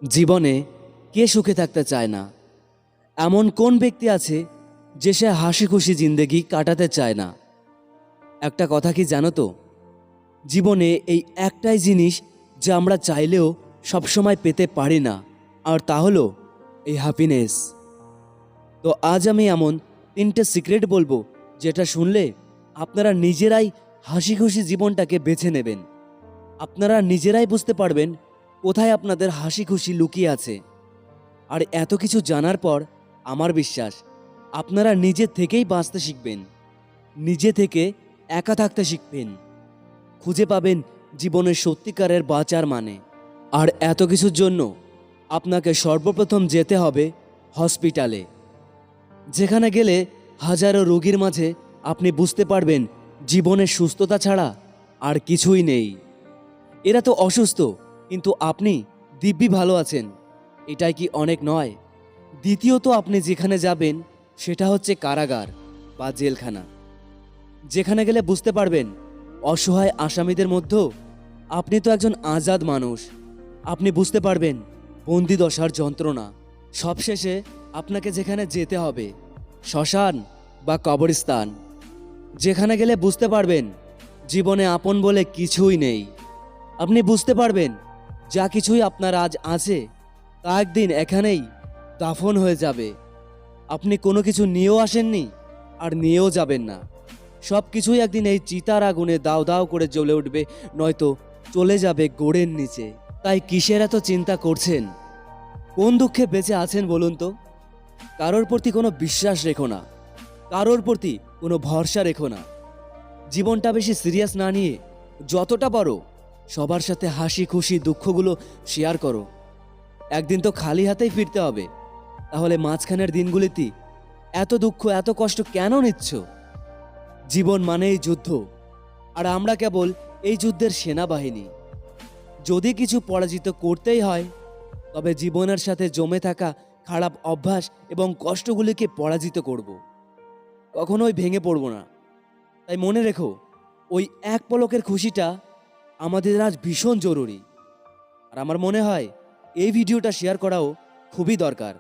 জীবনে কে সুখে থাকতে চায় না? এমন কোন ব্যক্তি আছে যে সে হাসি খুশি জিন্দেগি কাটাতে চায় না? একটা কথা কি জানো তো, জীবনে এই একটাই জিনিস যা আমরা চাইলেও সবসময় পেতে পারি না, আর তা হলো এই হ্যাপিনেস। তো আজ আমি এমন তিনটে সিক্রেট বলবো যেটা শুনলে আপনারা নিজেরাই হাসি খুশি জীবনটাকে বেছে নেবেন। আপনারা নিজেরাই বুঝতে পারবেন কোথায় আপনাদের হাসি খুশি লুকিয়ে আছে। আর এত কিছু জানার পর আমার বিশ্বাস আপনারা নিজে থেকেই বাঁচতে শিখবেন, নিজে থেকে একা থাকতে শিখবেন, খুঁজে পাবেন জীবনের সত্যিকারের বাঁচার মানে। আর এত কিছুর জন্য আপনাকে সর্বপ্রথম যেতে হবে হসপিটালে, যেখানে গেলে হাজারো রোগীর মাঝে আপনি বুঝতে পারবেন জীবনের সুস্থতা ছাড়া আর কিছুই নেই। এরা তো অসুস্থ, কিন্তু আপনি দিব্যি ভালো আছেন, এটাই কি অনেক নয়? দ্বিতীয়ত, আপনি যেখানে যাবেন সেটা হচ্ছে কারাগার বা জেলখানা, যেখানে গেলে বুঝতে পারবেন অসহায় আসামিদের মধ্যেও আপনি তো একজন আজাদ মানুষ। আপনি বুঝতে পারবেন বন্দি দশার যন্ত্রণা। সবশেষে আপনাকে যেখানে যেতে হবে, শ্মশান বা কবরস্থান, যেখানে গেলে বুঝতে পারবেন জীবনে আপন বলে কিছুই নেই। আপনি বুঝতে পারবেন যা কিছুই আপনার আজ আছে তা একদিন এখানেই দাফন হয়ে যাবে। আপনি কোনো কিছু নিয়েও আসেননি আর নিয়েও যাবেন না। সব কিছুই একদিন এই চিতার আগুনে দাও দাও করে জ্বলে উঠবে, নয়তো চলে যাবে গোড়ের নিচে। তাই কিসের এত চিন্তা করছেন? কোন দুঃখে বেঁচে আছেন বলুন তো? কারোর প্রতি কোনো বিশ্বাস রেখো না, কারোর প্রতি কোনো ভরসা রেখো না। জীবনটা বেশি সিরিয়াস না নিয়ে যতটা পারো সবার সাথে হাসি খুশি দুঃখগুলো শেয়ার করো। একদিন তো খালি হাতেই ফিরতে হবে, তাহলে মাঝখানের দিনগুলিতে এত দুঃখ এত কষ্ট কেন নিচ্ছ? জীবন মানেই যুদ্ধ, আর আমরা কেবল এই যুদ্ধের সেনাবাহিনী। যদি কিছু পরাজিত করতেই হয়, তবে জীবনের সাথে জমে থাকা খারাপ অভ্যাস এবং কষ্টগুলিকে পরাজিত করব, কখনোই ভেঙে পড়ব না। তাই মনে রেখো, ওই এক পলকের খুশিটা আমাদের আজ ভীষণ জরুরি। আর আমার মনে হয় এই ভিডিওটা শেয়ার করাও খুবই দরকার।